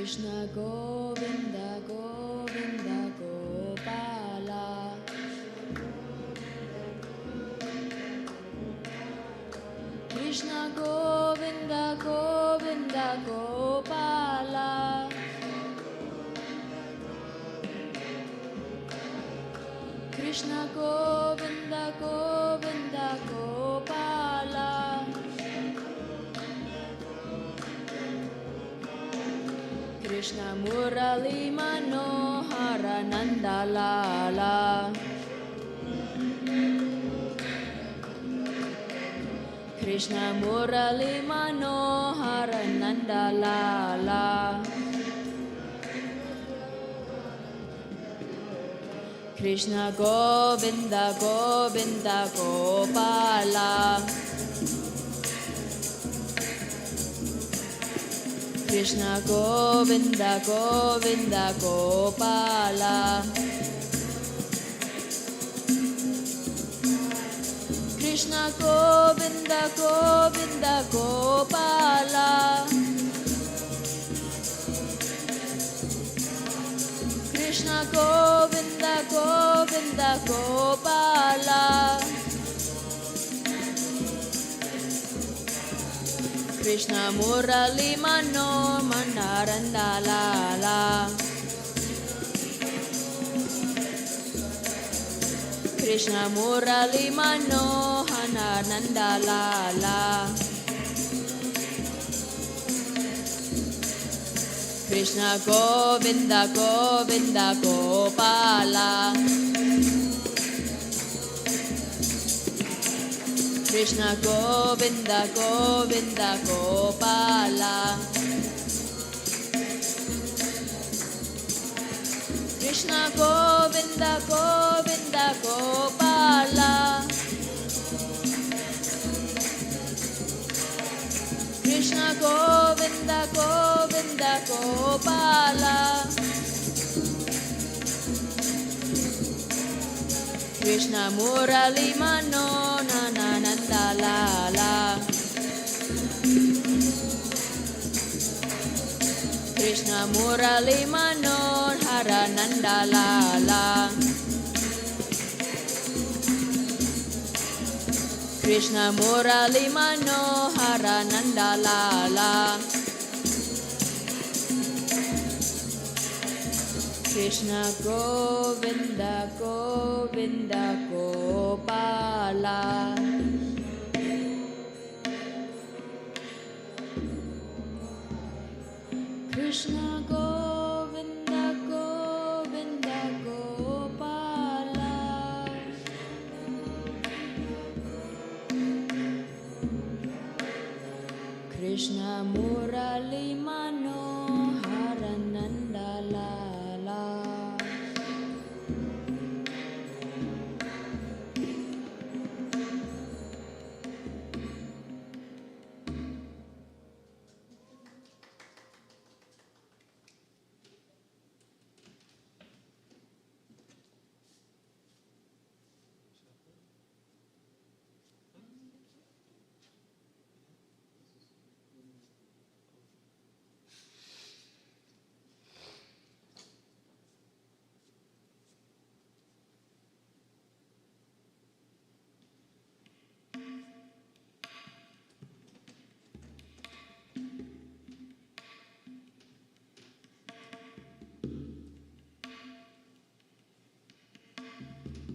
Krishna Govinda Govinda Gopala, Krishna Govinda Govinda Gopala, Krishna Govinda Govinda Gopala, Krishna Murali Manohara Nandalala, Krishna Murali Manohara Nandalala, Krishna Govinda Govinda Gopala, Krishna Govinda Govinda Gopala, Krishna Govinda Govinda Gopala, Krishna Govinda Govinda Gopala, Krishna Murali Mano Manarandalala, Krishna Murali Mano Hananandalala, Krishna Govinda Govinda Gopala, Krishna Govinda Govinda Gopala, Krishna Govinda Govinda Gopala, Krishna Govinda Govinda Gopala, Krishna Murali Mano Nanandalala, Krishna Murali Mano Haranandalala, Krishna Murali Mano Haranandalala, Krishna Govinda Govinda Gopala, Krishna Govinda Govinda Gopala, Krishna Murali Manohara Nandalala.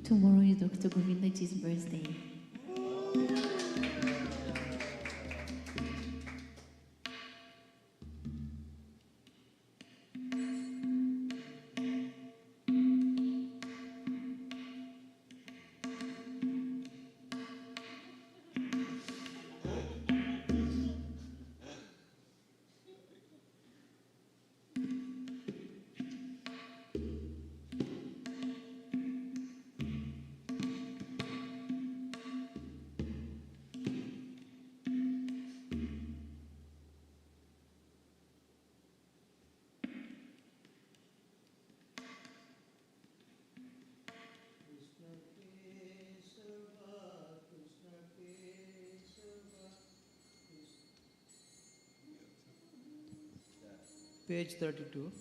Tomorrow is Dr. Govindaji's birthday. page 32.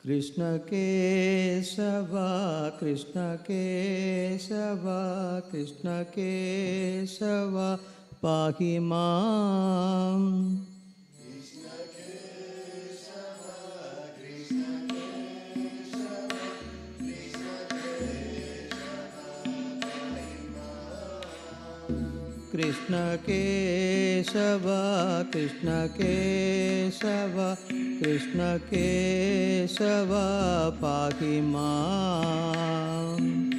Krishna Kesava, Krishna Kesava, Krishna Kesava, Pahi Mam. Krishna Kesava, Krishna Kesava, Krishna Kesava, Pahi Mam.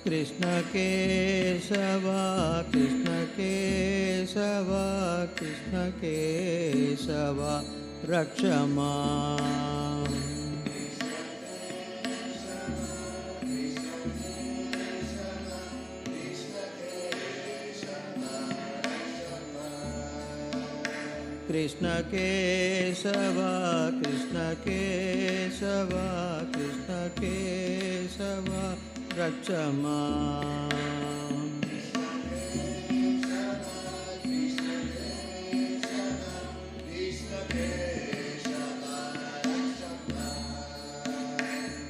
Krishna Kesava, Krishna Kesava, Krishna Kesava, Rakshama. Krishna Kesava, Krishna Kesava, Krishna Kesava, Rakshama.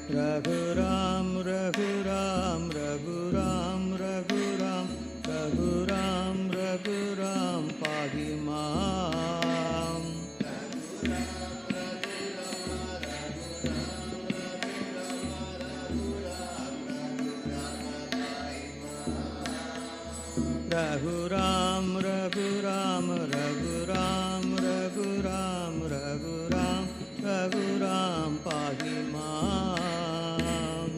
Raghuram, Raghuram, Raghuram, Raghuram, Raghuram, Raghuram, Pahi Mam. Raghuram, Raghuram, Raghuram, Raghuram, Raghuram, Raghuram, Pahi Mam.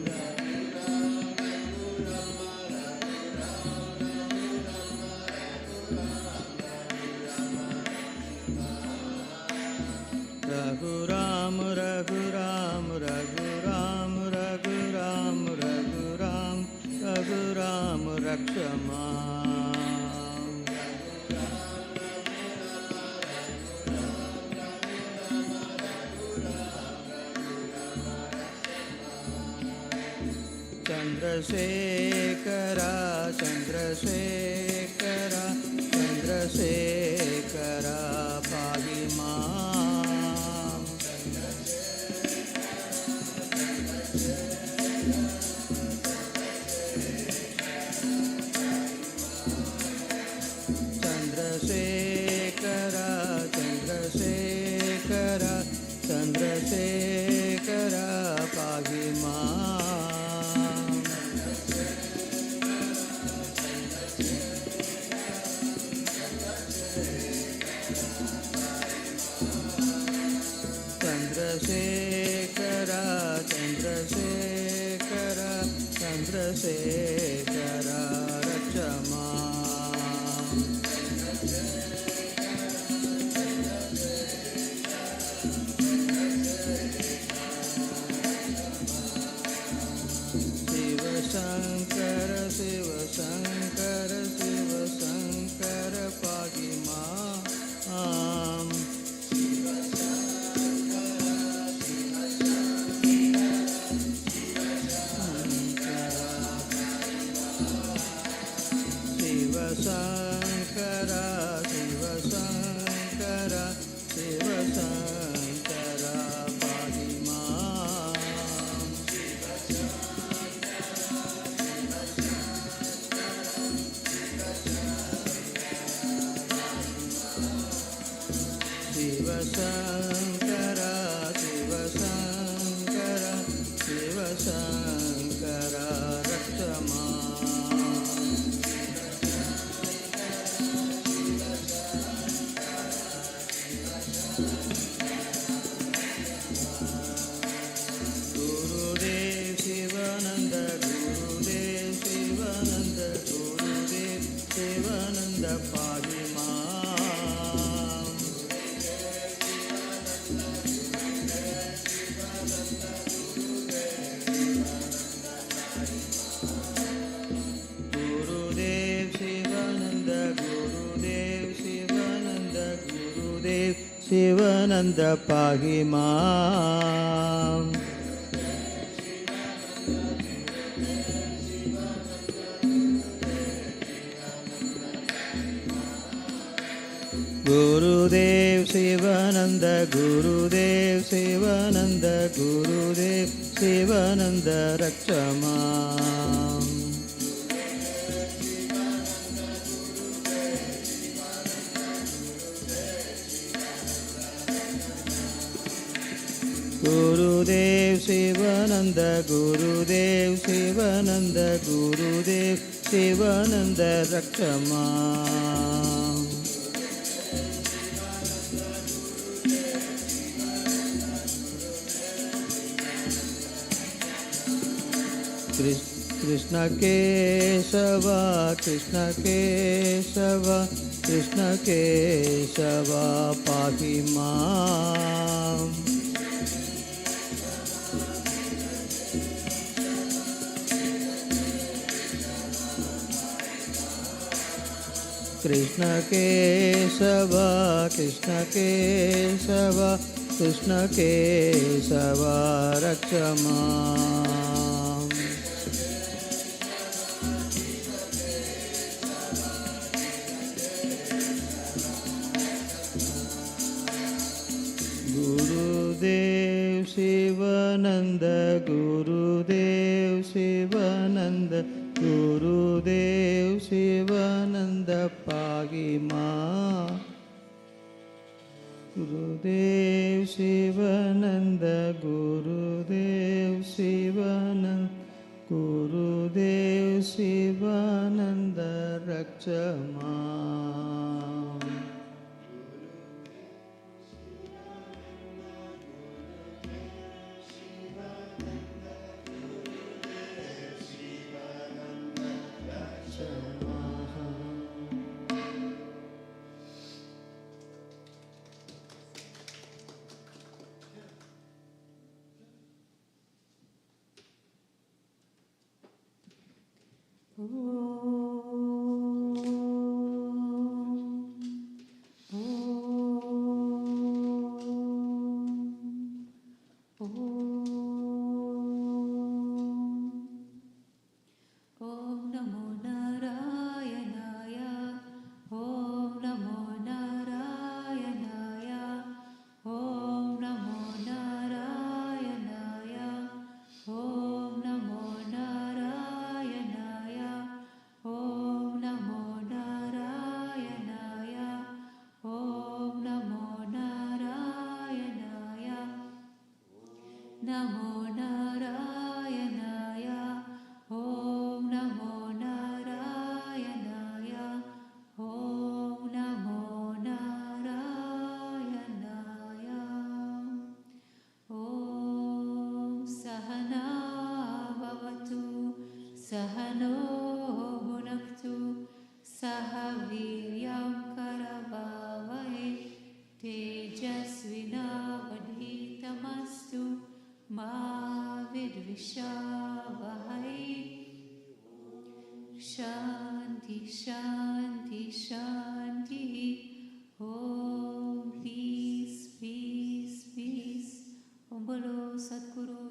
Raghuram, Raghuram, Raghuram, Raghuram, Raghuram, Raghuram, Rakshama. Chandrasekhara, Chandrasekhara, Chandrasekhara, Pahi Mam. Chandrasekhara, Chandrasekhara, Chandrasekhara, Pahi Mam. Chandrasekhara, Chandrasekhara, Chandrasekhara, Rakshama. Shiva Shankara, Shiva Shankara, Shiva Shankara, Pahi Mam. Shiva Shankara, Shiva Shankara, Shiva Shankara, Pahi Mam. Shiva Shankara, Shiva Shankara, Shiva Shankara, Rakshama. Gurudev Sivananda, Gurudev Sivananda, Gurudev Sivananda, Pahi Mam. Sivananda pahi mam. Gurudev Sivananda, Gurudev Sivananda, Gurudev Sivananda Rakshama. Gurudev Sivananda, Gurudev Sivananda, Gurudev Sivananda Rakshama. Krishna Kesava, Krishna Kesava, Krishna Kesava pahi mam. Krishna Kesava, Krishna Kesava, Krishna Kesava Rakshama. Gurudev Sivananda, Gurudev Sivananda, Gurudev Sivananda pahi mam. Gurudev Sivananda, Gurudev Sivananda, Gurudev Sivananda Rakshama.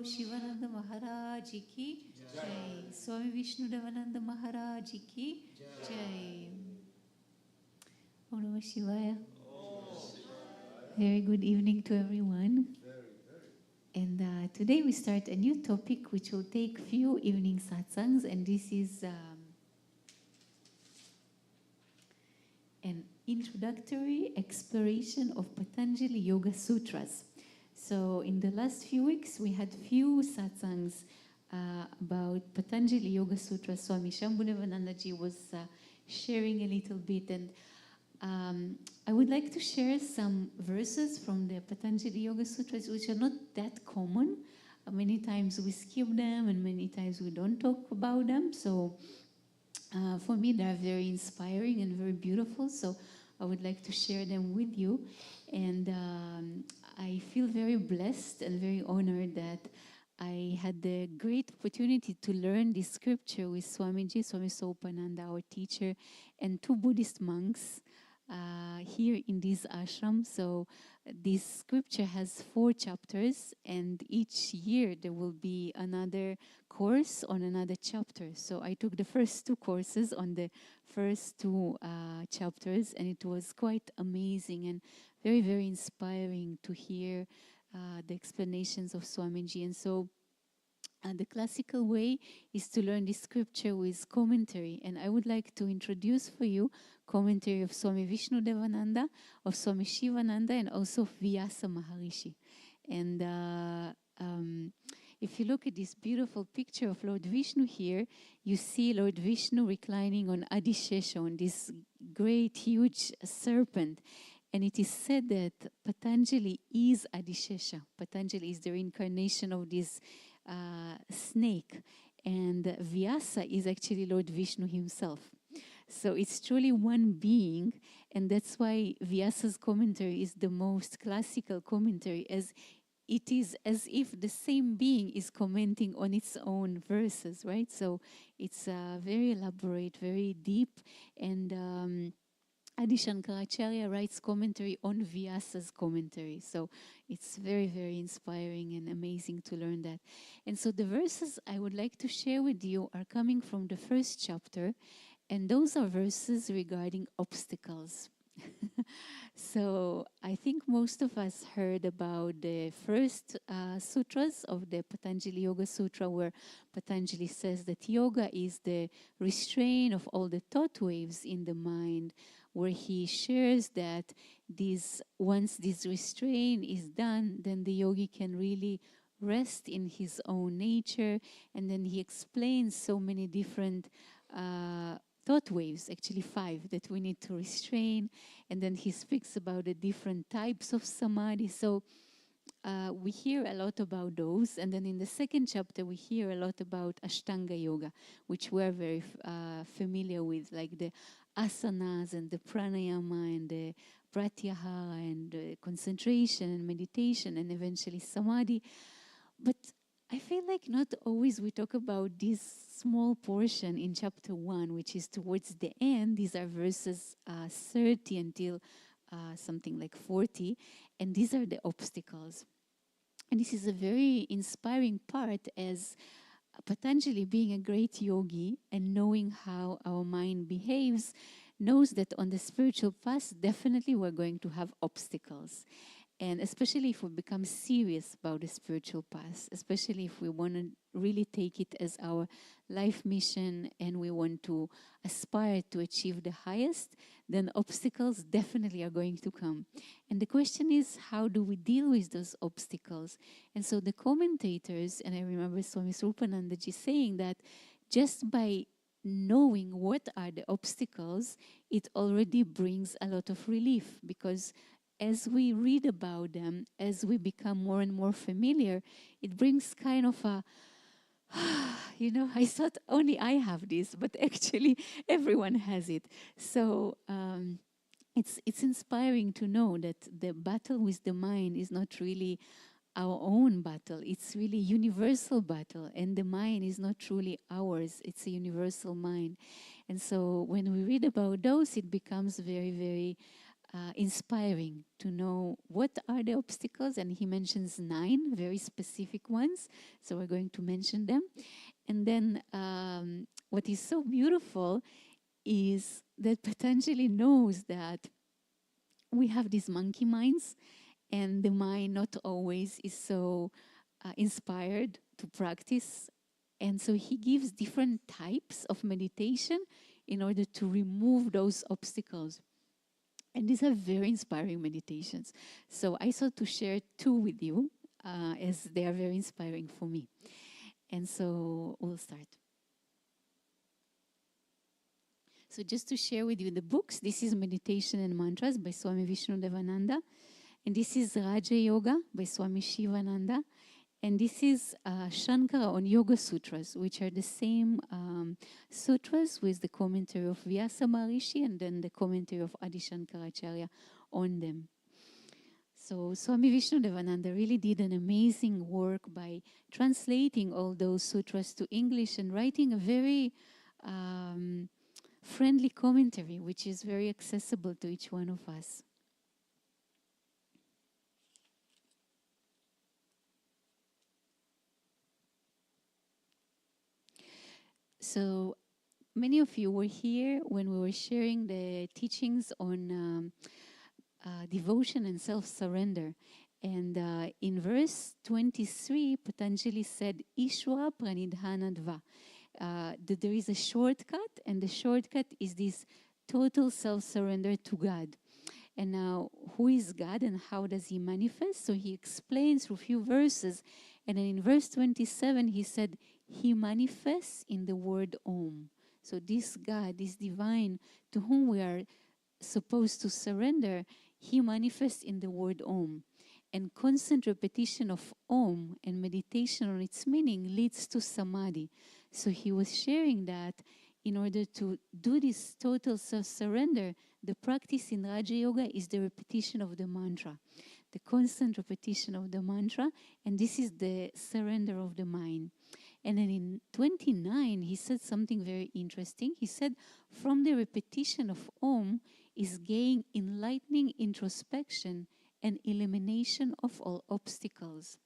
Shivananda Maharaj ki Jai. Swami Vishnu Devananda Maharaj ki Jai. Om Namah Shivaya. Very good evening to everyone. And today we start a new topic which will take few evening satsangs, and this is an introductory exploration of Patanjali Yoga Sutras. So in the last few weeks, we had few satsangs about Patanjali Yoga Sutra. Swami Shambhudevanandaji was sharing a little bit, and I would like to share some verses from the Patanjali Yoga Sutras, which are not that common. Many times we skip them, and many times we don't talk about them. So for me, they're very inspiring and very beautiful. So I would like to share them with you. And I feel very blessed and very honored that I had the great opportunity to learn this scripture with Swamiji, Swami Sopananda, our teacher, and two Buddhist monks, here in this ashram. So this scripture has 4 chapters, and each year there will be another course on another chapter. So I took the first 2 courses on the first 2 chapters, and it was quite amazing and very, very inspiring to hear the explanations of Swamiji. And so the classical way is to learn this scripture with commentary. And I would like to introduce for you commentary of Swami Vishnu Devananda, of Swami Sivananda, and also of Vyasa Maharishi. And if you look at this beautiful picture of Lord Vishnu here, you see Lord Vishnu reclining on Adishesha, on this great, huge serpent. And it is said that Patanjali is Adishesha. Patanjali is the reincarnation of this snake, and Vyasa is actually Lord Vishnu himself. So it's truly one being, and that's why Vyasa's commentary is the most classical commentary, as it is as if the same being is commenting on its own verses, right? So it's very elaborate, very deep, and Adi Shankaracharya writes commentary on Vyasa's commentary. So it's very, very inspiring and amazing to learn that. And so the verses I would like to share with you are coming from the first chapter, and those are verses regarding obstacles. So I think most of us heard about the first sutras of the Patanjali Yoga Sutra, where Patanjali says that yoga is the restraint of all the thought waves in the mind, where he shares that once this restraint is done, then the yogi can really rest in his own nature. And then he explains so many different thought waves, actually 5, that we need to restrain. And then he speaks about the different types of samadhi. So we hear a lot about those. And then in the second chapter, we hear a lot about Ashtanga Yoga, which we're very familiar with, like the asanas and the pranayama and the pratyahara and concentration and meditation and eventually samadhi. But I feel like not always we talk about this small portion in chapter 1, which is towards the end. These are verses 30 until something like 40, and these are the obstacles. And this is a very inspiring part, as Patanjali, being a great yogi and knowing how our mind behaves, knows that on the spiritual path, definitely we're going to have obstacles. And especially if we become serious about the spiritual path, especially if we want to really take it as our life mission and we want to aspire to achieve the highest, then obstacles definitely are going to come. And the question is, how do we deal with those obstacles? And so the commentators, and I remember Swami Srupanandaji saying that just by knowing what are the obstacles, it already brings a lot of relief, because as we read about them, as we become more and more familiar, it brings kind of a, I thought only I have this, but actually everyone has it. So it's inspiring to know that the battle with the mind is not really our own battle. It's really universal battle, and the mind is not truly ours. It's a universal mind. And so when we read about those, it becomes very, very inspiring to know what are the obstacles. And he mentions 9 very specific ones, so we're going to mention them. And then what is so beautiful is that Patanjali knows that we have these monkey minds, and the mind not always is so inspired to practice. And so he gives different types of meditation in order to remove those obstacles. And these are very inspiring meditations. So I thought to share 2 with you, as they are very inspiring for me. And so we'll start. So just to share with you the books, this is Meditation and Mantras by Swami Vishnu Devananda. And this is Raja Yoga by Swami Sivananda. And this is Shankara on Yoga Sutras, which are the same sutras with the commentary of Vyasa Maharishi and then the commentary of Adi Shankaracharya on them. So Swami Vishnu Devananda really did an amazing work by translating all those sutras to English and writing a very friendly commentary, which is very accessible to each one of us. So many of you were here when we were sharing the teachings on devotion and self-surrender. And in verse 23, Patanjali said, Ishwa pranidhanadva. That there is a shortcut, and the shortcut is this total self-surrender to God. And now, who is God and how does he manifest? So he explains through a few verses. And then in verse 27, he said, he manifests in the word Om. So this God, this divine to whom we are supposed to surrender, he manifests in the word Om. And constant repetition of Om and meditation on its meaning leads to Samadhi. So he was sharing that in order to do this total self-surrender, the practice in Raja Yoga is the repetition of the mantra, the constant repetition of the mantra, and this is the surrender of the mind. And then in 29, he said something very interesting. He said, from the repetition of Om is gained enlightening introspection and elimination of all obstacles.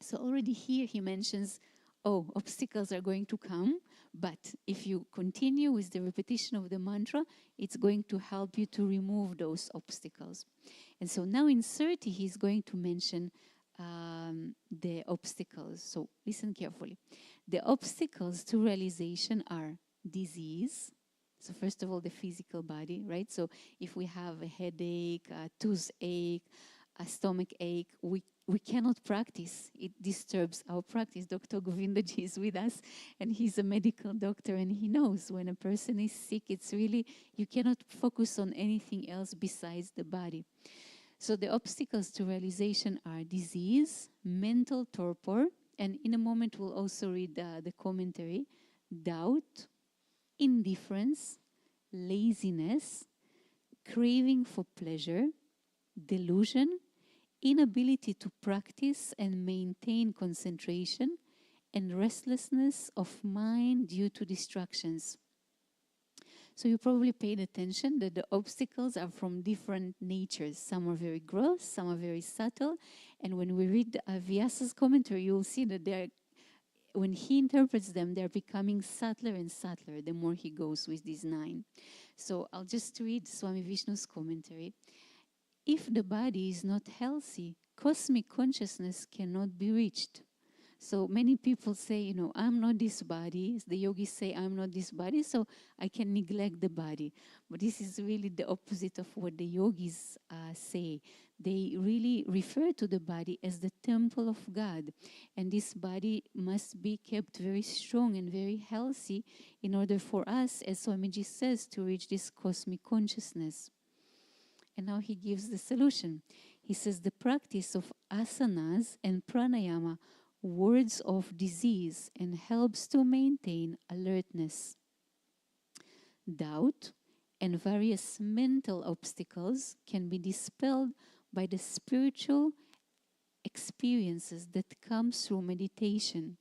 So already here he mentions, oh, obstacles are going to come, but if you continue with the repetition of the mantra, it's going to help you to remove those obstacles. And so now in 30, he's going to mention the obstacles. So listen carefully. The obstacles to realization are disease. So first of all, the physical body, right? So if we have a headache, a toothache, a stomach ache, we cannot practice. It disturbs our practice. Dr. Govindaji is with us, and he's a medical doctor, and he knows when a person is sick, it's really, you cannot focus on anything else besides the body. So the obstacles to realization are disease, mental torpor, and in a moment we'll also read the commentary, doubt, indifference, laziness, craving for pleasure, delusion, inability to practice and maintain concentration, and restlessness of mind due to distractions. So you probably paid attention that the obstacles are from different natures. Some are very gross, some are very subtle. And when we read Vyasa's commentary, you'll see that they're, when he interprets them, they're becoming subtler and subtler the more he goes with these 9. So I'll just read Swami Vishnu's commentary. If the body is not healthy, cosmic consciousness cannot be reached. So many people say, you know, I'm not this body. The yogis say, I'm not this body, so I can neglect the body. But this is really the opposite of what the yogis say. They really refer to the body as the temple of God. And this body must be kept very strong and very healthy in order for us, as Swamiji says, to reach this cosmic consciousness. And now he gives the solution. He says the practice of asanas and pranayama wards off disease and helps to maintain alertness. Doubt and various mental obstacles can be dispelled by the spiritual experiences that come through meditation.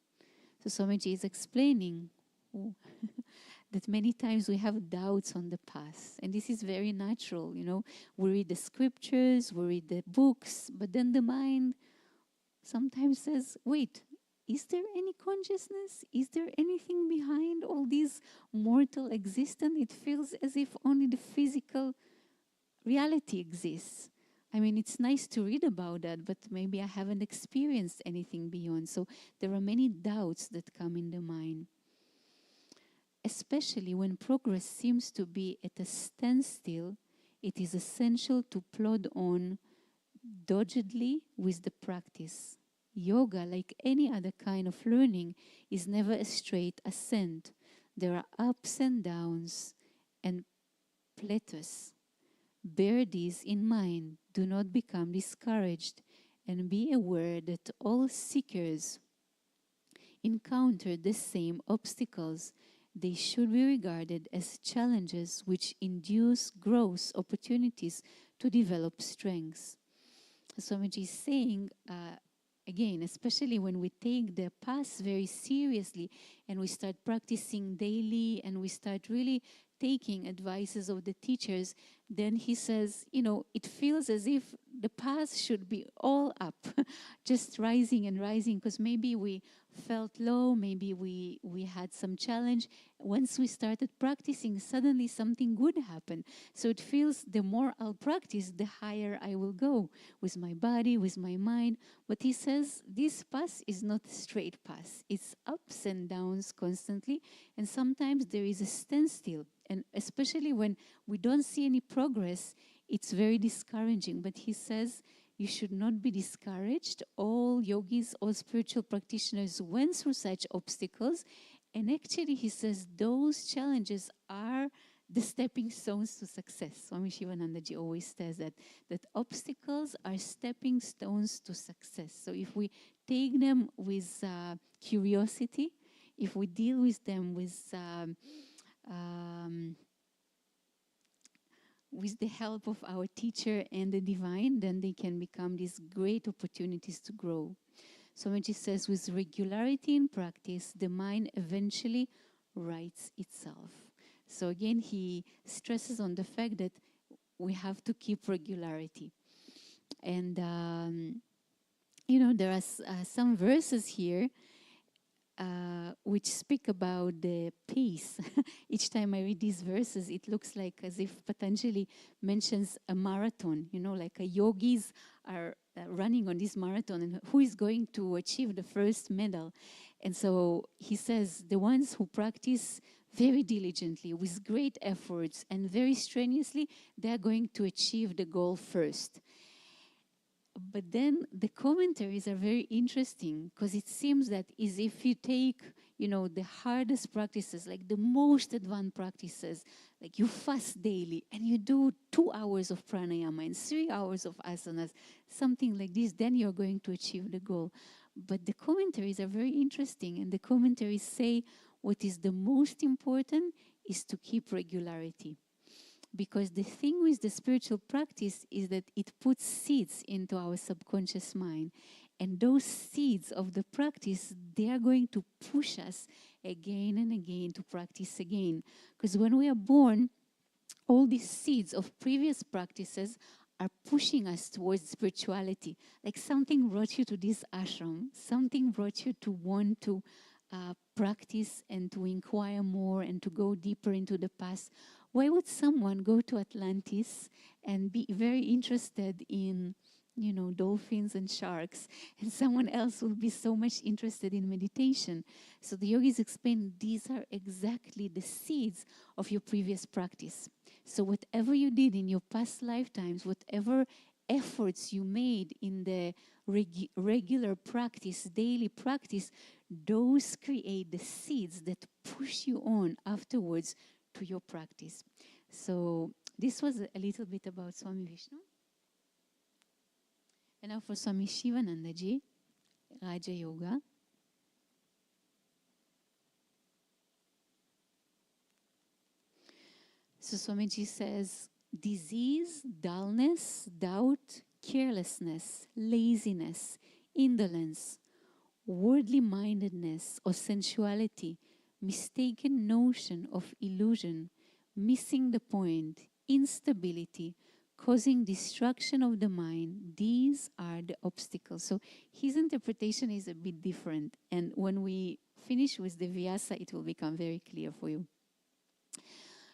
So Swamiji is explaining that many times we have doubts on the path. And this is very natural, you know. We read the scriptures, we read the books, but then the mind sometimes says, wait, is there any consciousness? Is there anything behind all this mortal existence? It feels as if only the physical reality exists. I mean, it's nice to read about that, but maybe I haven't experienced anything beyond. So there are many doubts that come in the mind. Especially when progress seems to be at a standstill, it is essential to plod on doggedly with the practice. Yoga, like any other kind of learning, is never a straight ascent. There are ups and downs and plateaus. Bear these in mind. Do not become discouraged, and be aware that all seekers encounter the same obstacles. They should be regarded as challenges which induce growth opportunities to develop strengths. Swamiji is saying, again, especially when we take the path very seriously and we start practicing daily and we start really taking advices of the teachers, then he says, it feels as if the path should be all up, just rising and rising, because maybe we felt low, maybe we had some challenge. Once we started practicing, suddenly something good happened. So it feels the more I'll practice, the higher I will go with my body, with my mind. But he says this path is not a straight path. It's ups and downs constantly, and sometimes there is a standstill. And especially when we don't see any progress, it's very discouraging. But he says you should not be discouraged. All yogis, all spiritual practitioners went through such obstacles. And actually, he says those challenges are the stepping stones to success. Swami Sivanandaji always says that obstacles are stepping stones to success. So if we take them with curiosity, if we deal with them with the help of our teacher and the divine, then they can become these great opportunities to grow. So Swamiji says, with regularity in practice, the mind eventually rights itself. So again, he stresses on the fact that we have to keep regularity. And, there are some verses here which speak about the pace. Each time I read these verses, it looks like as if Patanjali mentions a marathon, like yogis are running on this marathon, and who is going to achieve the first medal. And so he says the ones who practice very diligently, with great efforts and very strenuously, they're going to achieve the goal first. But then the commentaries are very interesting, because it seems that is if you take, the hardest practices, like the most advanced practices, like you fast daily and you do 2 hours of pranayama and 3 hours of asanas, something like this, then you're going to achieve the goal. But the commentaries are very interesting, and the commentaries say what is the most important is to keep regularity. Because the thing with the spiritual practice is that it puts seeds into our subconscious mind. And those seeds of the practice, they are going to push us again and again to practice again. Because when we are born, all these seeds of previous practices are pushing us towards spirituality. Like something brought you to this ashram, something brought you to want to practice and to inquire more and to go deeper into the past. Why would someone go to Atlantis and be very interested in, dolphins and sharks, and someone else will be so much interested in meditation? So the yogis explain these are exactly the seeds of your previous practice. So whatever you did in your past lifetimes, whatever efforts you made in the regular practice, daily practice, those create the seeds that push you on afterwards to your practice. So this was a little bit about Swami Vishnu. And now for Swami Sivanandaji, Raja Yoga. So Swamiji says, disease, dullness, doubt, carelessness, laziness, indolence, worldly mindedness or sensuality, mistaken notion of illusion, missing the point, instability, causing destruction of the mind, these are the obstacles. So his interpretation is a bit different. And when we finish with the Vyasa, it will become very clear for you.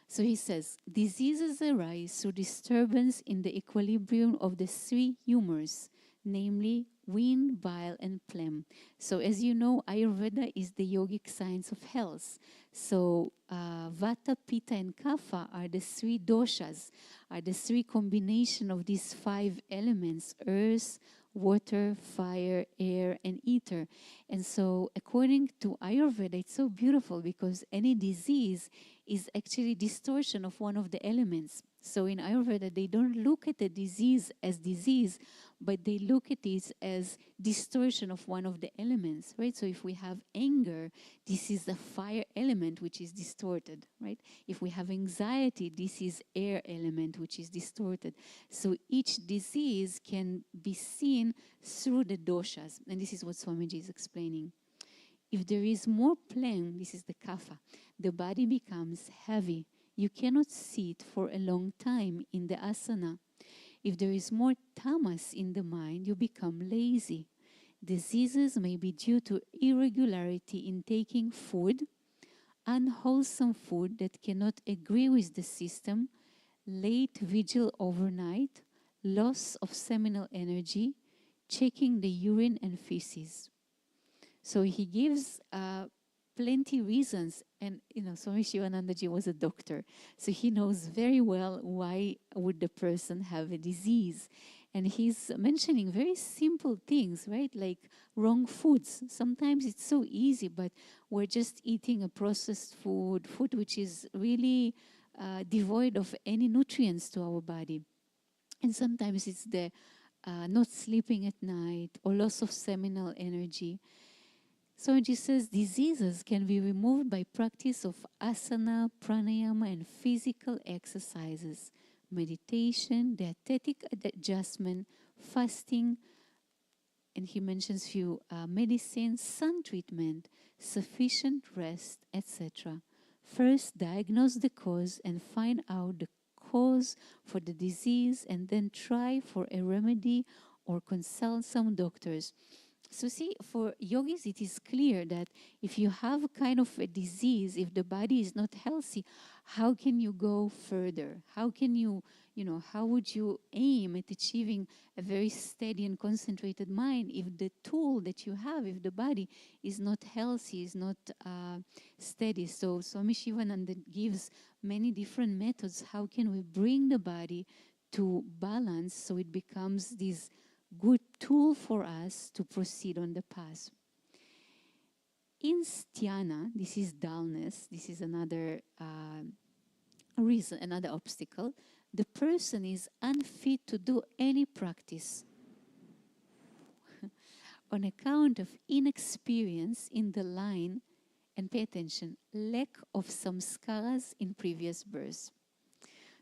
So he says, diseases arise through disturbance in the equilibrium of the 3 humors, namely wind, bile, and phlegm. So as you know, Ayurveda is the yogic science of health. So Vata, Pitta, and Kapha are the 3 doshas, are the 3 combination of these 5 elements: earth, water, fire, air, and ether. And so according to Ayurveda, it's so beautiful because any disease is actually distortion of one of the elements. So in Ayurveda, they don't look at the disease as disease, but they look at it as distortion of one of the elements, right? So if we have anger, this is the fire element, which is distorted, right? If we have anxiety, this is air element, which is distorted. So each disease can be seen through the doshas, and this is what Swamiji is explaining. If there is more phlegm, this is the kapha, the body becomes heavy. You cannot sit for a long time in the asana. If there is more tamas in the mind, you become lazy. Diseases may be due to irregularity in taking food, unwholesome food that cannot agree with the system, late vigil overnight, loss of seminal energy, checking the urine and feces. So he gives plenty reasons, and Swami Shivanandaji was a doctor, so he knows very well why would the person have a disease. And he's mentioning very simple things, right? Like wrong foods. Sometimes it's so easy, but we're just eating a processed food which is really devoid of any nutrients to our body. And sometimes it's the not sleeping at night or loss of seminal energy. So it says diseases can be removed by practice of asana, pranayama, and physical exercises, meditation, dietetic adjustment, fasting, and he mentions few medicines, sun treatment, sufficient rest, etc. First, diagnose the cause and find out the cause for the disease, and then try for a remedy or consult some doctors. So see, for yogis, it is clear that if you have kind of a disease, if the body is not healthy, how can you go further? How can you, how would you aim at achieving a very steady and concentrated mind if the tool that you have, if the body is not healthy, is not steady? So Swami Shivananda gives many different methods. How can we bring the body to balance so it becomes this good tool for us to proceed on the path? In sthana, this is dullness, this is another reason, another obstacle. The person is unfit to do any practice on account of inexperience in the line, and pay attention, lack of samskaras in previous births.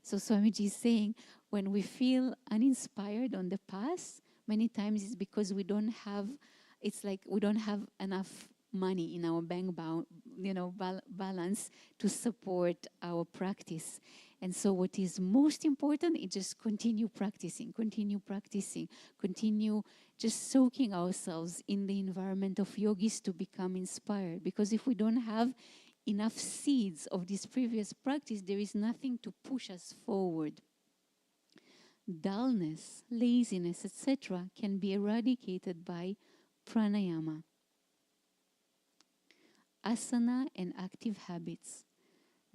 So Swamiji is saying, when we feel uninspired on the path, many times it's because we don't have enough money in our bank balance to support our practice. And so what is most important is just continue practicing, continue just soaking ourselves in the environment of yogis to become inspired. Because if we don't have enough seeds of this previous practice, there is nothing to push us forward. Dullness, laziness, etc. can be eradicated by pranayama, asana, and active habits.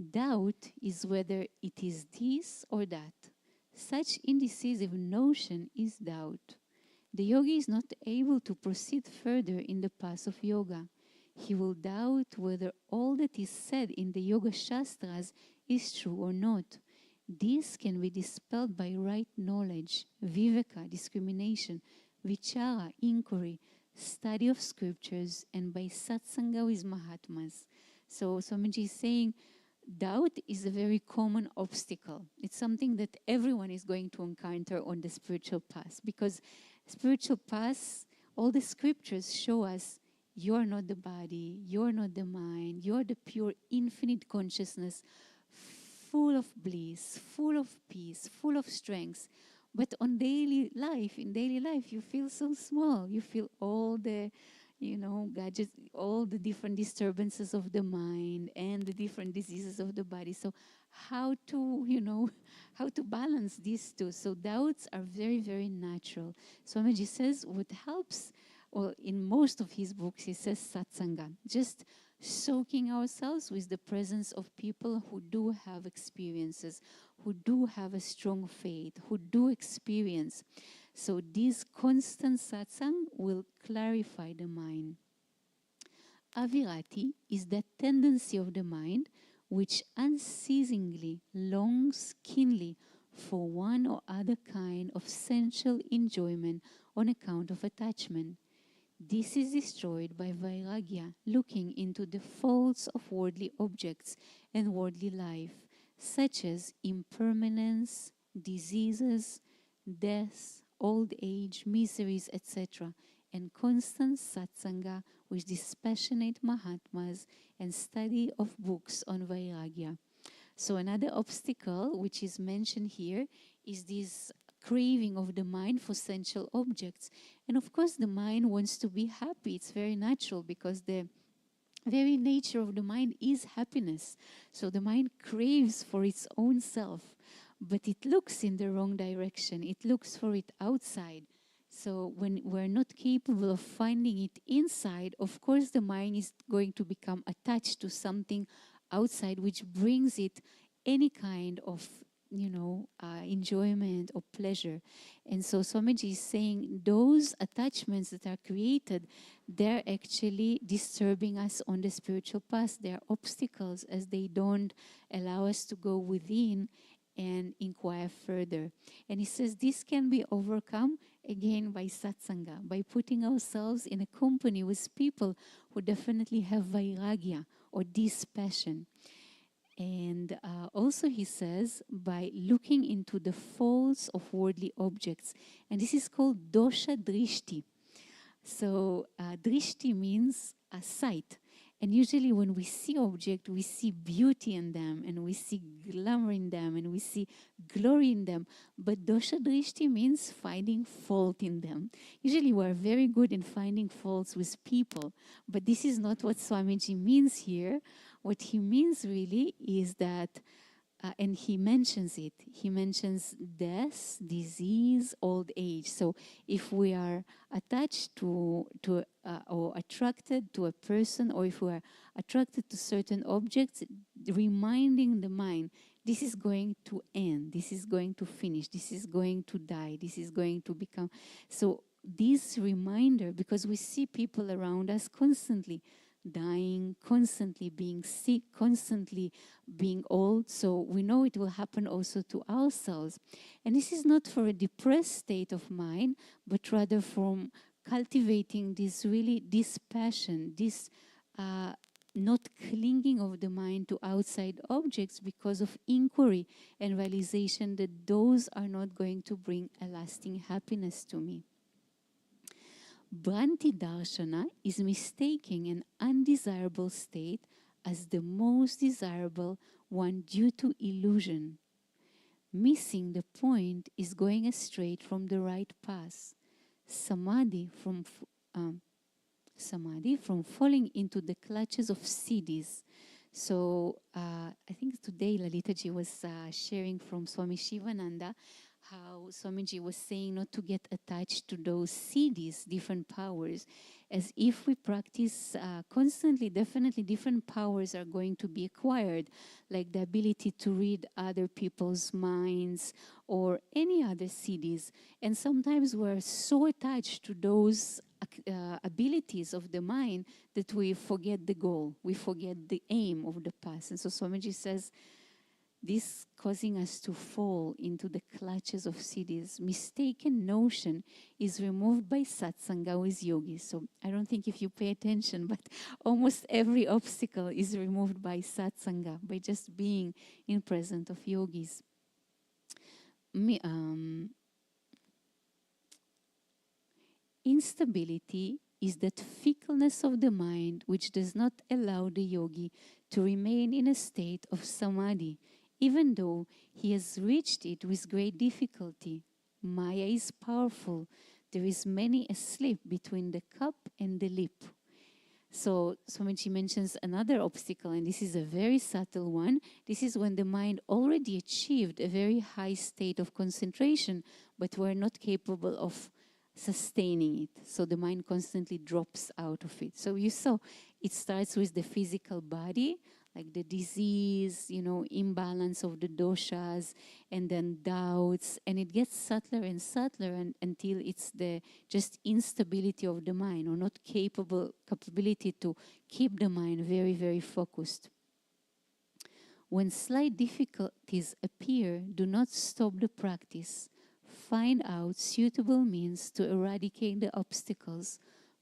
Doubt is whether it is this or that. Such indecisive notion is doubt. The yogi is not able to proceed further in the path of yoga. He will doubt whether all that is said in the Yoga Shastras is true or not. This can be dispelled by right knowledge, viveka, discrimination, vichara, inquiry, study of scriptures, and by satsanga with Mahatmas. So Swamiji is saying doubt is a very common obstacle. It's something that everyone is going to encounter on the spiritual path, because spiritual path, all the scriptures show us you're not the body, you're not the mind, you're the pure infinite consciousness, full of bliss, full of peace, full of strength. But in daily life, you feel so small. You feel all the, gadgets, all the different disturbances of the mind and the different diseases of the body. So how to balance these two? So doubts are very, very natural. Swamiji says what helps, well, in most of his books, he says satsanga, just soaking ourselves with the presence of people who do have experiences, who do have a strong faith, who do experience. So this constant satsang will clarify the mind. Avirati is that tendency of the mind which unceasingly longs keenly for one or other kind of sensual enjoyment on account of attachment. This is destroyed by vairagya, looking into the faults of worldly objects and worldly life, such as impermanence, diseases, death, old age, miseries, etc., and constant satsanga with dispassionate Mahatmas and study of books on vairagya. So another obstacle which is mentioned here is this craving of the mind for sensual objects. And of course the mind wants to be happy. It's very natural because the very nature of the mind is happiness. So the mind craves for its own self, but it looks in the wrong direction. It looks for it outside. So when we're not capable of finding it inside, of course the mind is going to become attached to something outside, which brings it any kind of enjoyment or pleasure. And so Swamiji is saying those attachments that are created, they're actually disturbing us on the spiritual path. They are obstacles as they don't allow us to go within and inquire further. And he says this can be overcome again by satsanga, by putting ourselves in a company with people who definitely have vairagya or dispassion. And also he says by looking into the faults of worldly objects. And this is called dosha drishti. So drishti means a sight. And usually when we see objects, we see beauty in them, and we see glamour in them, and we see glory in them. But dosha drishti means finding fault in them. Usually we're very good in finding faults with people, but this is not what Swamiji means here. What he means really is that, and he mentions it, he mentions death, disease, old age. So if we are attached to or attracted to a person, or if we are attracted to certain objects, reminding the mind, this is going to end, this is going to finish, this is going to die, this is going to become. So this reminder, because we see people around us constantly dying, constantly being sick, constantly being old. So we know it will happen also to ourselves. And this is not for a depressed state of mind, but rather from cultivating this passion, this not clinging of the mind to outside objects because of inquiry and realization that those are not going to bring a lasting happiness to me. Bhranti Darshana is mistaking an undesirable state as the most desirable one due to illusion. Missing the point is going astray from the right path. Samadhi from falling into the clutches of siddhis. So I think today Lalitaji was sharing from Swami Sivananda how Swamiji was saying not to get attached to those siddhis, different powers, as if we practice constantly, definitely different powers are going to be acquired, like the ability to read other people's minds or any other siddhis. And sometimes we're so attached to those abilities of the mind that we forget the goal, we forget the aim of the path. And so Swamiji says, this causing us to fall into the clutches of siddhis. Mistaken notion is removed by satsanga with yogis. So I don't think if you pay attention, but almost every obstacle is removed by satsanga, by just being in presence of yogis. Instability is that fickleness of the mind which does not allow the yogi to remain in a state of samadhi, even though he has reached it with great difficulty. Maya is powerful. There is many a slip between the cup and the lip. So Swamiji mentions another obstacle, and this is a very subtle one. This is when the mind already achieved a very high state of concentration, but we're not capable of sustaining it. So the mind constantly drops out of it. So you saw it starts with the physical body, like the disease, imbalance of the doshas, and then doubts, and it gets subtler and subtler until it's the just instability of the mind, or not capability to keep the mind very, very focused. When slight difficulties appear, do not stop the practice. Find out suitable means to eradicate the obstacles.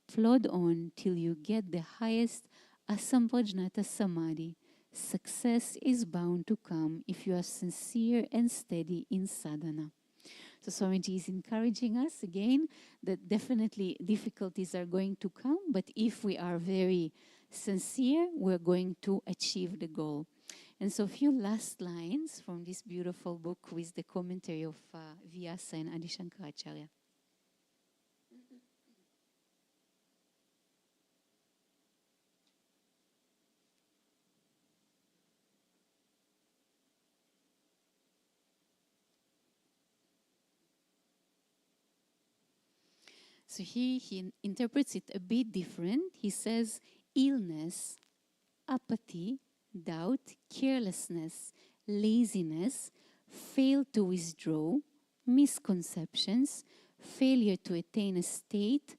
Plod on till you get the highest asamprajnata samadhi. Success is bound to come if you are sincere and steady in sadhana. So Swamiji is encouraging us again that definitely difficulties are going to come, but if we are very sincere, we're going to achieve the goal. And so a few last lines from this beautiful book with the commentary of Vyasa and Adi Shankaracharya. So here he interprets it a bit different. He says illness, apathy, doubt, carelessness, laziness, fail to withdraw, misconceptions, failure to attain a state,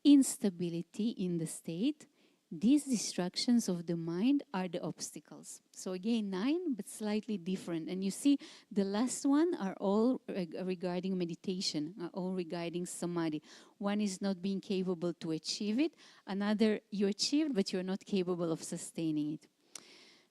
instability in the state. These distractions of the mind are the obstacles. So again, 9, but slightly different. And you see, the last one are all regarding meditation, are all regarding samadhi. One is not being capable to achieve it. Another, you achieved, but you're not capable of sustaining it.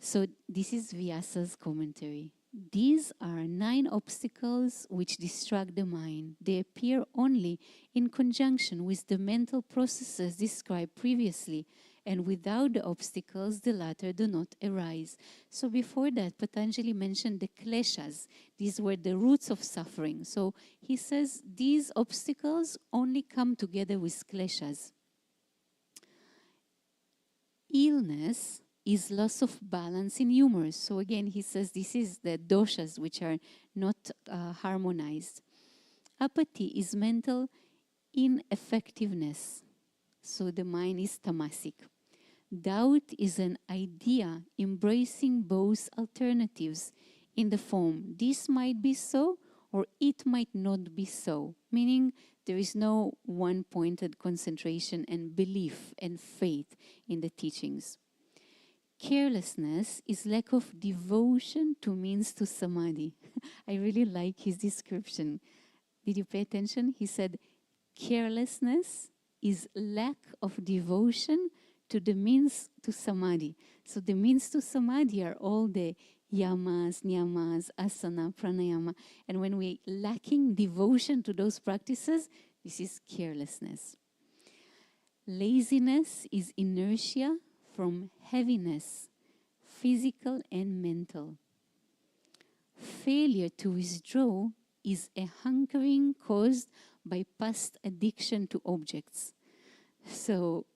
So this is Vyasa's commentary. These are 9 obstacles which distract the mind. They appear only in conjunction with the mental processes described previously, and without the obstacles, the latter do not arise. So before that, Patanjali mentioned the kleshas. These were the roots of suffering. So he says these obstacles only come together with kleshas. Illness is loss of balance in humors. So again, he says this is the doshas which are not harmonized. Apathy is mental ineffectiveness. So the mind is tamasic. Doubt is an idea embracing both alternatives in the form this might be so or it might not be so, meaning there is no one-pointed concentration and belief and faith in the teachings. Carelessness is lack of devotion to means to samadhi. I really like his description. Did you pay attention? He said, carelessness is lack of devotion to the means to samadhi. So the means to samadhi are all the yamas, niyamas, asana, pranayama. And when we're lacking devotion to those practices, this is carelessness. Laziness is inertia from heaviness, physical and mental. Failure to withdraw is a hankering caused by past addiction to objects. So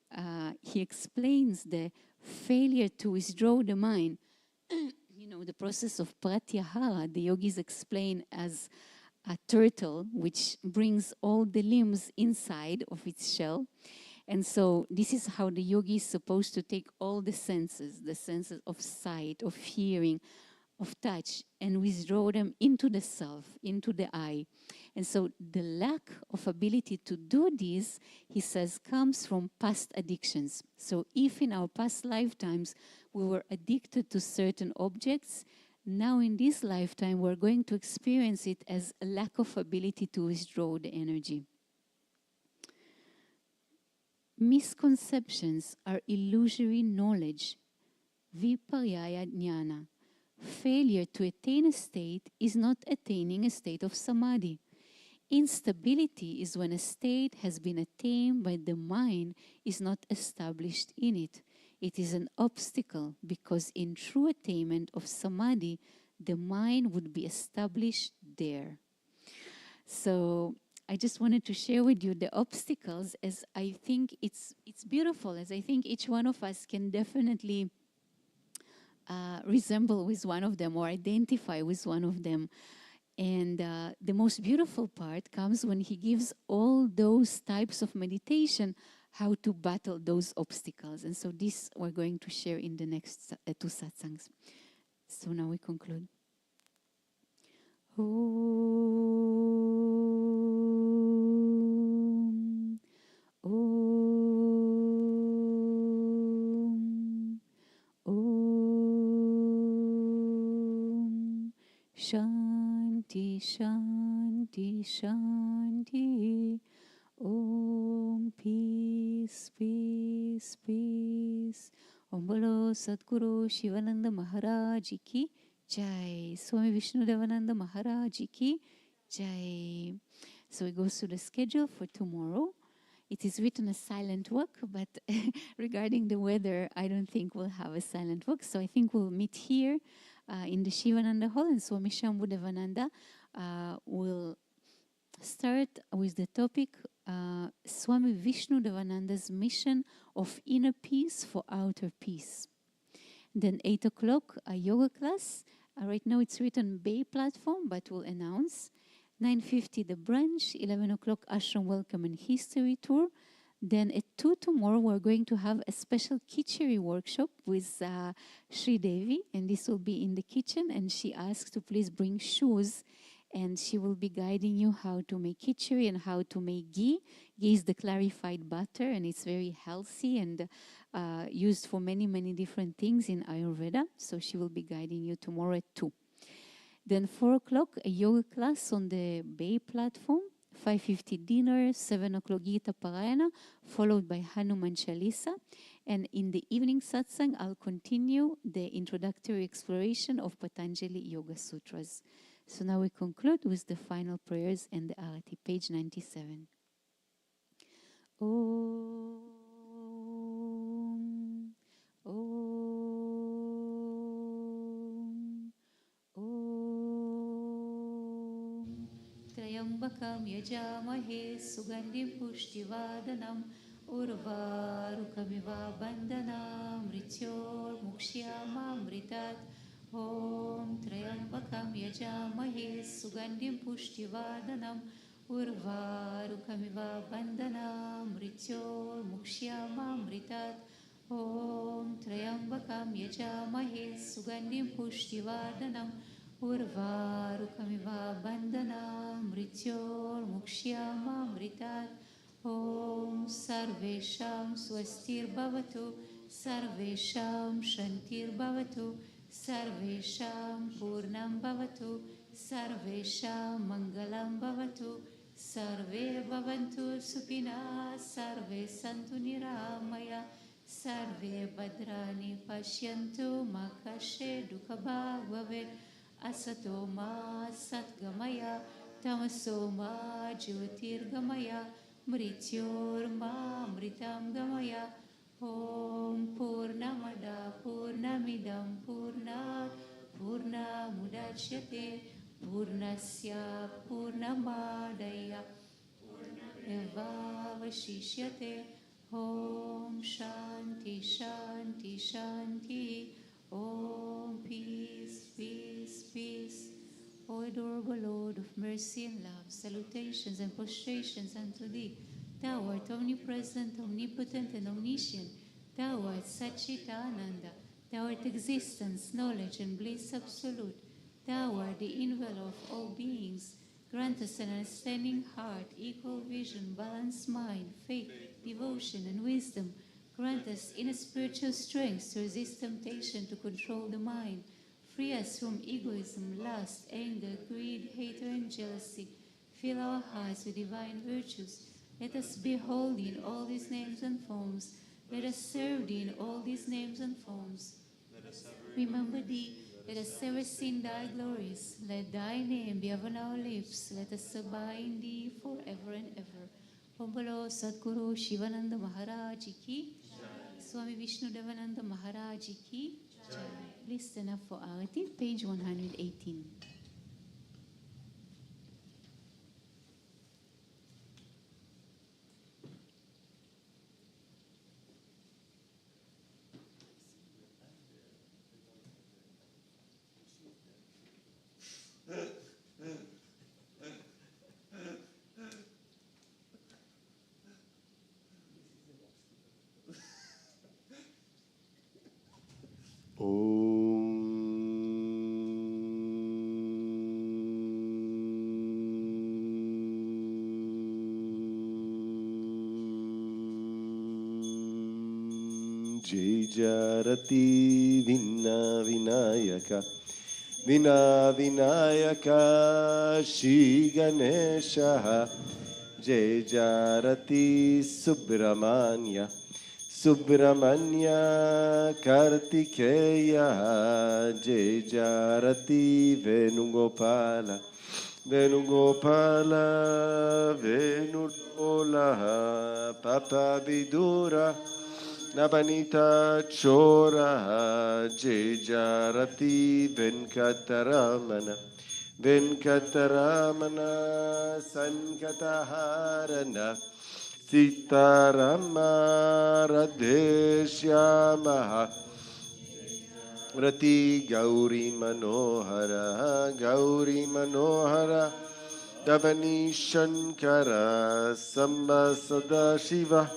he explains the failure to withdraw the mind. The process of pratyahara, the yogis explain as a turtle which brings all the limbs inside of its shell. And so this is how the yogi is supposed to take all the senses of sight, of hearing, of touch, and withdraw them into the self, into the I. And so the lack of ability to do this, he says, comes from past addictions. So if in our past lifetimes we were addicted to certain objects, now in this lifetime we're going to experience it as a lack of ability to withdraw the energy. Misconceptions are illusory knowledge, viparyaya jnana. Failure to attain a state is not attaining a state of samadhi. Instability is when a state has been attained but the mind is not established in it. It is an obstacle because in true attainment of samadhi, the mind would be established there. So I just wanted to share with you the obstacles, as I think it's beautiful, as I think each one of us can definitely resemble with one of them or identify with one of them. And the most beautiful part comes when he gives all those types of meditation, how to battle those obstacles. And so this we're going to share in the next 2 satsangs. So now we conclude. Om. Om. Om. Shanti, Shanti, Shanti. Om, peace, peace, peace. Om Bolo Sadguru Sivananda Maharaj Ki Jai. Swami Vishnudevananda Maharaj Ki Jai. So it goes to the schedule for tomorrow. It is written a silent walk, but regarding the weather, I don't think we'll have a silent walk. So I think we'll meet here in the Sivananda Hall, and Swami Shambhudevananda will start with the topic Swami Vishnu Devananda's mission of inner peace for outer peace. Then 8 o'clock, a yoga class. Right now it's written Bay platform, but we'll announce. 9:50 the brunch, 11 o'clock ashram welcome and history tour. Then at 2 tomorrow we're going to have a special kitchery workshop with Sri Devi, and this will be in the kitchen, and she asked to please bring shoes, and she will be guiding you how to make kitchery and how to make ghee. Ghee is the clarified butter, and it's very healthy and used for many, many different things in Ayurveda. So she will be guiding you tomorrow at 2. Then 4 o'clock, a yoga class on the Bay platform. 5:50 dinner, 7 o'clock Gita Parayana, followed by Hanuman Chalisa. And in the evening satsang, I'll continue the introductory exploration of Patanjali Yoga Sutras. So now we conclude with the final prayers and the Arati, page 97. Om, Om, Om. Trayambakam yajamahe sugandhim pushtivadanam urvarukamiva bandhanam mrityor mukshyamamritat. Om Trayambakam yajamahe sugandhim pushtivadanam urvarukamiva bandhanam mrityor mukshyamamritat. Om Trayambakam yajamahe sugandhim pushtivadanam urvarukamiva bandhanam mrityor mukshyamamritat. Om Sarvesham swastir bhavatu, Sarvesham shantir bhavatu, Sarvesham purnam bhavatu, Sarvesham mangalam bhavatu, Sarve bhavantu sukhina, Sarve santu niramaya, Sarve bhadrani pashyantu ma kashe dukha bhavet, Asato ma satgamaya, Tamaso ma jyotirgamaya, Mrityor ma mritam gamaya. Om Purnamada Purnamidam Purnat Purnamudachyate Purnasya Purnamadaya Purnamevavashishyate. Om Shanti Shanti Shanti. Om Peace Peace Peace. O adorable Lord of mercy and love, salutations and prostrations unto Thee. Thou art omnipresent, omnipotent, and omniscient. Thou art Satchitananda. Thou art existence, knowledge, and bliss absolute. Thou art the invalid of all beings. Grant us an understanding heart, equal vision, balanced mind, faith, devotion, and wisdom. Grant us inner spiritual strength to resist temptation, to control the mind. Free us from egoism, lust, anger, greed, hatred, and jealousy. Fill our hearts with divine virtues. Let us be holy in all these names and forms. Let us serve Thee in all these names and forms. Remember Thee. Let us ever sing Thy glories. Let Thy name be upon our lips. Let us abide in Thee forever and ever. Om Bolo Sadguru Sivananda Maharaj Ki, Swami Vishnu Devananda Maharaj Ki. Please stand up for Arati, page 118. Jai Jarati Vinna Vinayaka Vinna Vinayaka Shri Ganesha Jai Jarati Subramanya Subramanya Kartikeya Jai Jarati Venugopala Venugopala Venutola Papa Vidura Nabanita Chora Jejarati Venkataramana Venkataramana Sankataharana Sitarama Radheshyamaha Rati Gauri Manohara Gauri Manohara Davani Shankara Samba Sadashiva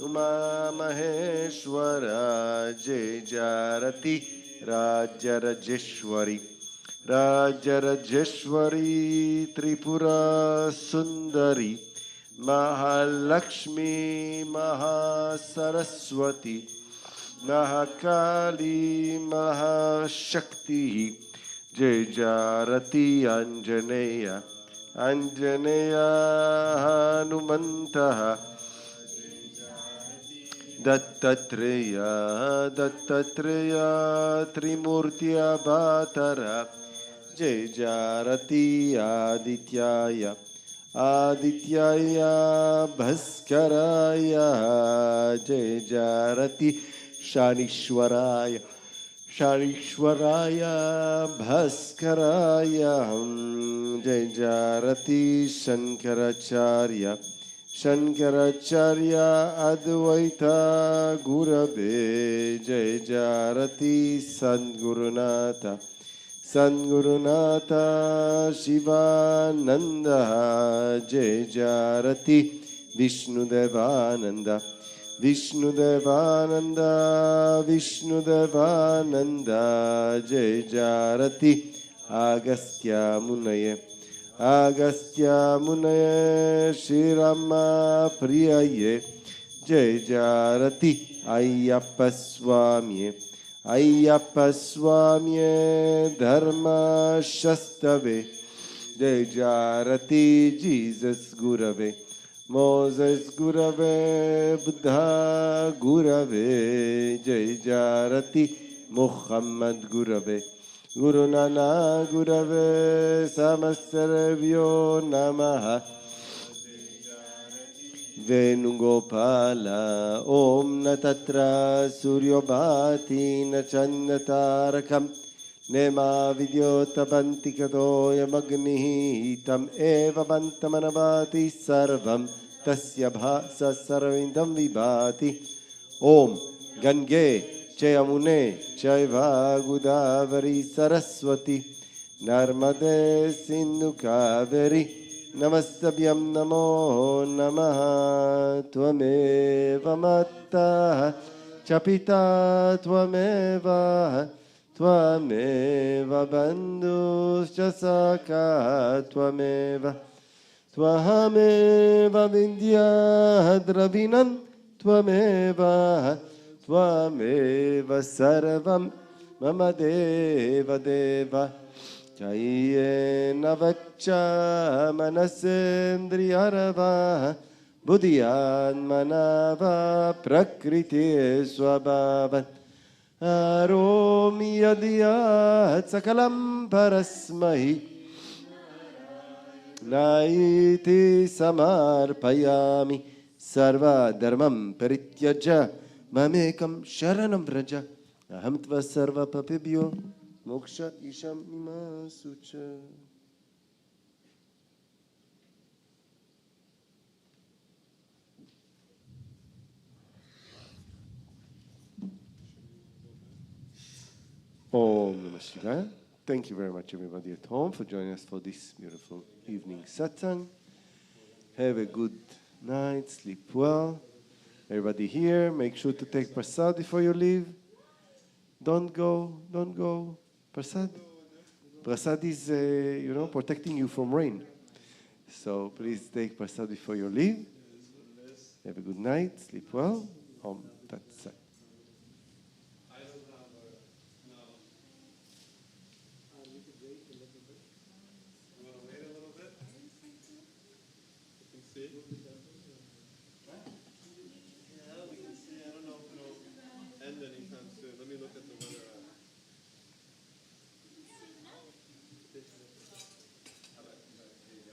Uma Maheshwara Jejarati Rajarajeshwari Rajarajeshwari Tripura Sundari Mahalakshmi Mahasaraswati Mahakali Mahashakti Jejarati Anjaneya Anjaneya Hanumantaha Dattatreya Dattatreya Trimurti Avatara Jejarati Adityaya Adityaya Bhaskaraya Jejarati Shanishwaraya Shanishwaraya Bhaskaraya Jejarati Shankaracharya Shankaracharya Advaita Gurave Jejarati Sadgurunata Sadgurunata Sivananda Jejarati Vishnudevananda Vishnudevananda Vishnudevananda Jejarati Agastya Munaye Agastya Munaye Shirama Priyaye Jejarati Ayyappa Swamiye Ayyappa Swamiye Dharma Shastave Jejarati Jesus Gurave Moses Gurave Buddha Gurave Jejarati Muhammad Gurave Guru Nana Gurave Samasarvyo Namaha Venugopala Om Natatra Suryobhati Nachannatarakam Nema Vidyota Bantikadoya Magnihi Tam Eva Bantamanavati Sarvam Tasya Bhasa Sarvindam Vibhati Om Gange Chayamune Chaiva Godavari Saraswati Narmade Sindhu Kaveri Namastabhyam Namo Namaha Tvameva Matta Chapita Tvameva Tvameva Bandhu Chasaka Tvameva Tvahameva Vindhya Dravinam Tvameva Tvameva Sarvam Mama Deva Deva Jayena Vacha Manasendriyarava Buddhyan Manava Prakriti Swabhavan Aromi Yadiyat Sakalam Parasmahi Naiti Samarpayami Sarva Dharmam Parityaja Mamekam Sharanam Vraja Aham Tva Sarva Papibhyo Moksha Isham Ima Sucha. Om Namah Shivaya. Thank you very much, everybody at home, for joining us for this beautiful evening satsang. Have a good night, sleep well. Everybody here, make sure to take prasad before you leave. Don't go. Prasad. Prasad is, protecting you from rain. So please take prasad before you leave. Have a good night, sleep well. Om Tat Sat.